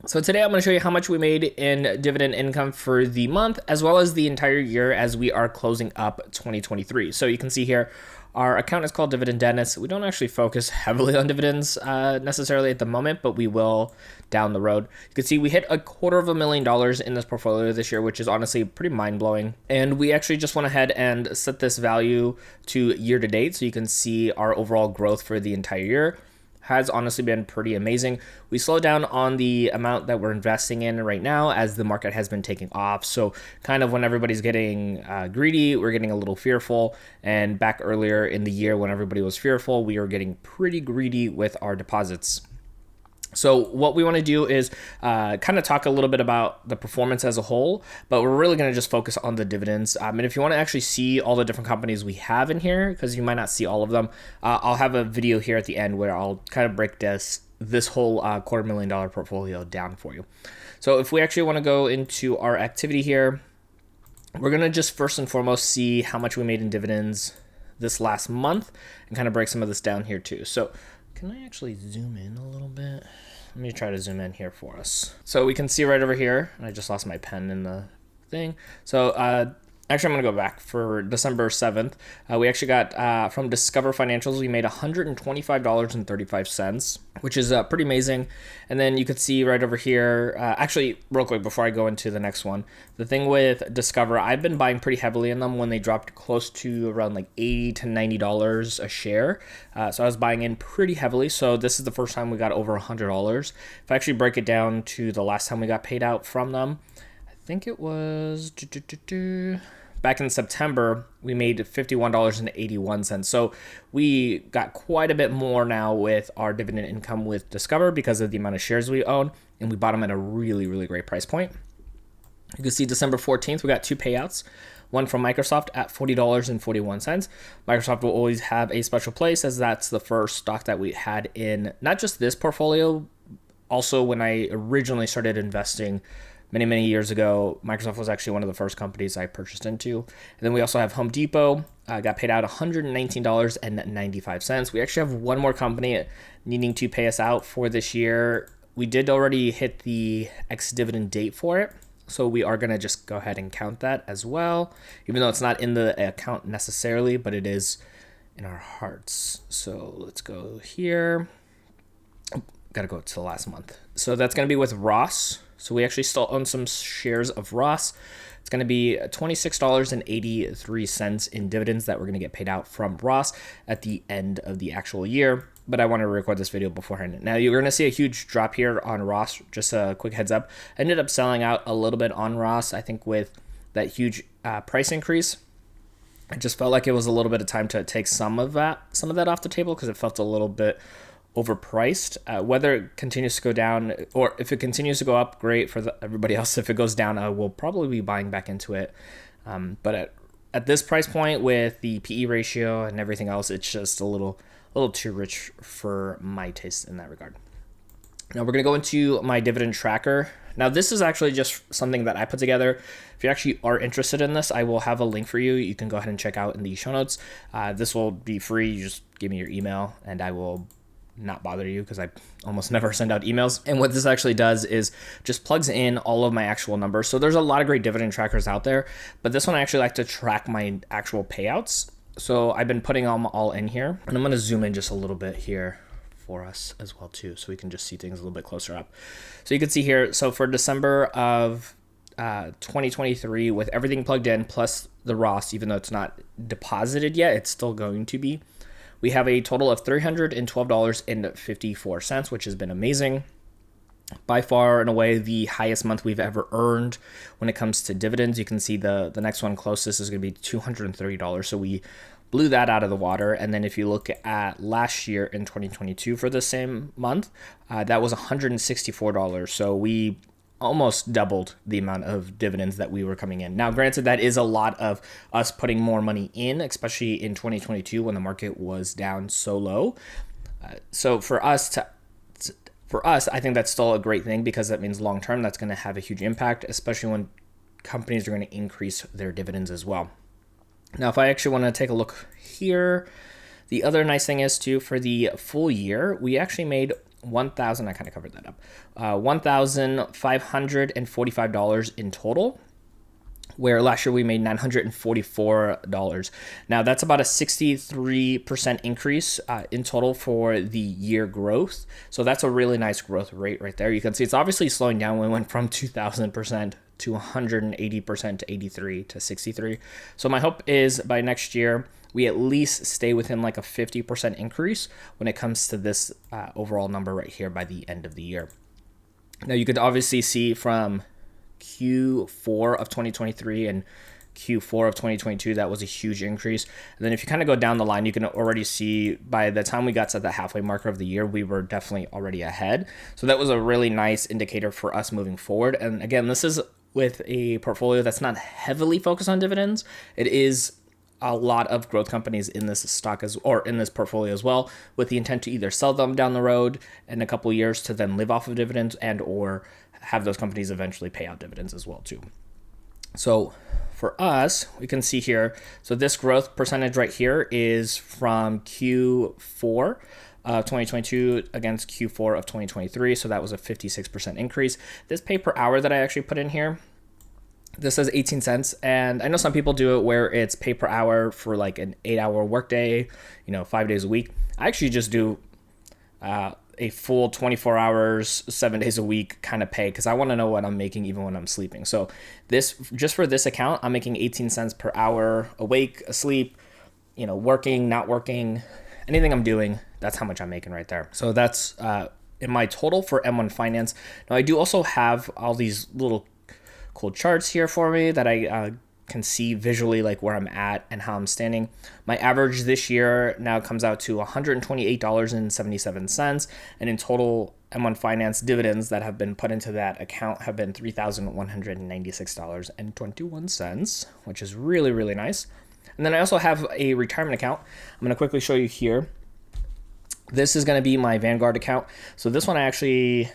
So today I'm going to show you how much we made in dividend income for the month as well as the entire year as we are closing up 2023. So you can see here our account is called Dividend Dentist. We don't actually focus heavily on dividends necessarily at the moment, but we will down the road. You can see we hit $250,000 in this portfolio this year, which is honestly pretty mind-blowing. And we actually just went ahead and set this value to year to date so you can see our overall growth for the entire year. Has honestly been pretty amazing. We slowed down on the amount that we're investing in right now as the market has been taking off. So kind of when everybody's getting greedy, we're getting a little fearful. And back earlier in the year when everybody was fearful, we were getting pretty greedy with our deposits. So what we want to do is kind of talk a little bit about the performance as a whole, but we're really going to just focus on the dividends. And if you want to actually see all the different companies we have in here, because you might not see all of them, I'll have a video here at the end where I'll kind of break this whole $250,000 portfolio down for you. So if we actually want to go into our activity here, we're going to just first and foremost see how much we made in dividends this last month and kind of break some of this down here too. So can I actually zoom in a little bit? Let me try to zoom in here for us. So we can see right over here, and I just lost my pen in the thing. So actually, I'm going to go back for December 7th. We actually got from Discover Financials, we made $125.35, which is pretty amazing. And then you could see right over here, actually, real quick before I go into the next one, the thing with Discover, I've been buying pretty heavily in them when they dropped close to around like $80 to $90 a share. So I was buying in pretty heavily. So this is the first time we got over $100. If I actually break it down to the last time we got paid out from them, I think it was back in September, we made $51.81. So we got quite a bit more now with our dividend income with Discover because of the amount of shares we own, and we bought them at a really, really great price point. You can see December 14th, we got two payouts. One from Microsoft at $40.41. Microsoft will always have a special place as that's the first stock that we had in not just this portfolio, also when I originally started investing many years ago, Microsoft was actually one of the first companies I purchased into. And then we also have Home Depot, got paid out $119.95. We actually have one more company needing to pay us out for this year. We did already hit the ex-dividend date for it, so we are going to just go ahead and count that as well, even though it's not in the account necessarily, but it is in our hearts. So let's go here. Got to go to the last month. So that's going to be with Ross. So we actually still own some shares of Ross. It's going to be $26.83 in dividends that we're going to get paid out from Ross at the end of the actual year. But I want to record this video beforehand. Now you're going to see a huge drop here on Ross. Just a quick heads up. I ended up selling out a little bit on Ross. I think with that huge price increase, I just felt like it was a little bit of time to take some of that off the table because it felt a little bit overpriced. Whether it continues to go down or if it continues to go up, great for everybody else. If it goes down, I will probably be buying back into it. But at this price point with the PE ratio and everything else, it's just a little too rich for my taste in that regard. Now we're going to go into my dividend tracker. Now this is actually just something that I put together. If you actually are interested in this, I will have a link for you. You can go ahead and check out in the show notes. This will be free. You just give me your email and I will not bother you because I almost never send out emails. And what this actually does is just plugs in all of my actual numbers. So there's a lot of great dividend trackers out there, but this one I actually like to track my actual payouts. So I've been putting them all in here, and I'm going to zoom in just a little bit here for us as well too, so we can just see things a little bit closer up. So you can see here, so for December of 2023, with everything plugged in plus the Ross, even though it's not deposited yet, it's still going to be. We have a total of $312.54, which has been amazing. By far and away the highest month we've ever earned when it comes to dividends. You can see the next one closest is going to be $230. So we blew that out of the water. And then if you look at last year in 2022 for the same month, that was $164. So we almost doubled the amount of dividends that we were coming in. Now, granted, that is a lot of us putting more money in, especially in 2022 when the market was down so low. So for us, I think that's still a great thing because that means long term that's going to have a huge impact, especially when companies are going to increase their dividends as well. Now, if I actually want to take a look here, the other nice thing is too, for the full year, we actually made 1,000. I kind of covered that up. $1,545 in total, where last year we made $944. Now that's about a 63% increase in total for the year growth. So that's a really nice growth rate right there. You can see it's obviously slowing down. We went from 2,000% to 180% to 83 to 63. So my hope is by next year, we at least stay within like a 50% increase when it comes to this overall number right here by the end of the year. Now you could obviously see from Q4 of 2023 and Q4 of 2022, that was a huge increase. And then if you kind of go down the line, you can already see by the time we got to the halfway marker of the year, we were definitely already ahead. So that was a really nice indicator for us moving forward. And again, this is with a portfolio that's not heavily focused on dividends. It is a lot of growth companies in this stock or in this portfolio as well, with the intent to either sell them down the road in a couple of years to then live off of dividends, and or have those companies eventually pay out dividends as well too. So for us, we can see here, so this growth percentage right here is from Q4 of 2022 against Q4 of 2023. So that was a 56% increase. This pay per hour that I actually put in here, this says 18 cents. And I know some people do it where it's pay per hour for like an 8-hour workday, 5 days a week. I actually just do a full 24 hours, 7 days a week kind of pay, because I want to know what I'm making even when I'm sleeping. So this, just for this account, I'm making 18 cents per hour, awake, asleep, working, not working, anything I'm doing, that's how much I'm making right there. So that's in my total for M1 Finance. Now I do also have all these little cool charts here for me that I can see visually like where I'm at and how I'm standing. My average this year now comes out to $128.77, and in total M1 Finance dividends that have been put into that account have been $3,196.21, which is really, really nice. And then I also have a retirement account. I'm going to quickly show you here. This is going to be my Vanguard account. So this one I actually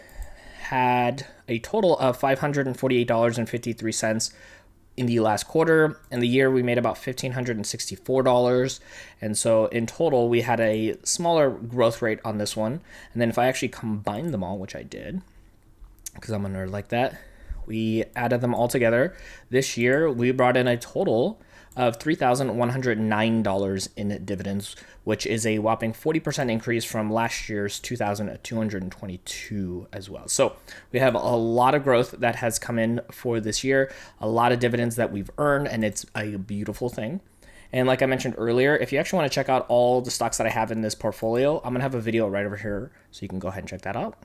had a total of $548.53 in the last quarter. In the year, we made about $1,564. And so in total, we had a smaller growth rate on this one. And then if I actually combine them all, which I did, because I'm a nerd like that, we added them all together. This year, we brought in a total of $3,109 in dividends, which is a whopping 40% increase from last year's $2,222 as well. So we have a lot of growth that has come in for this year, a lot of dividends that we've earned, and it's a beautiful thing. And like I mentioned earlier, if you actually want to check out all the stocks that I have in this portfolio, I'm going to have a video right over here, so you can go ahead and check that out.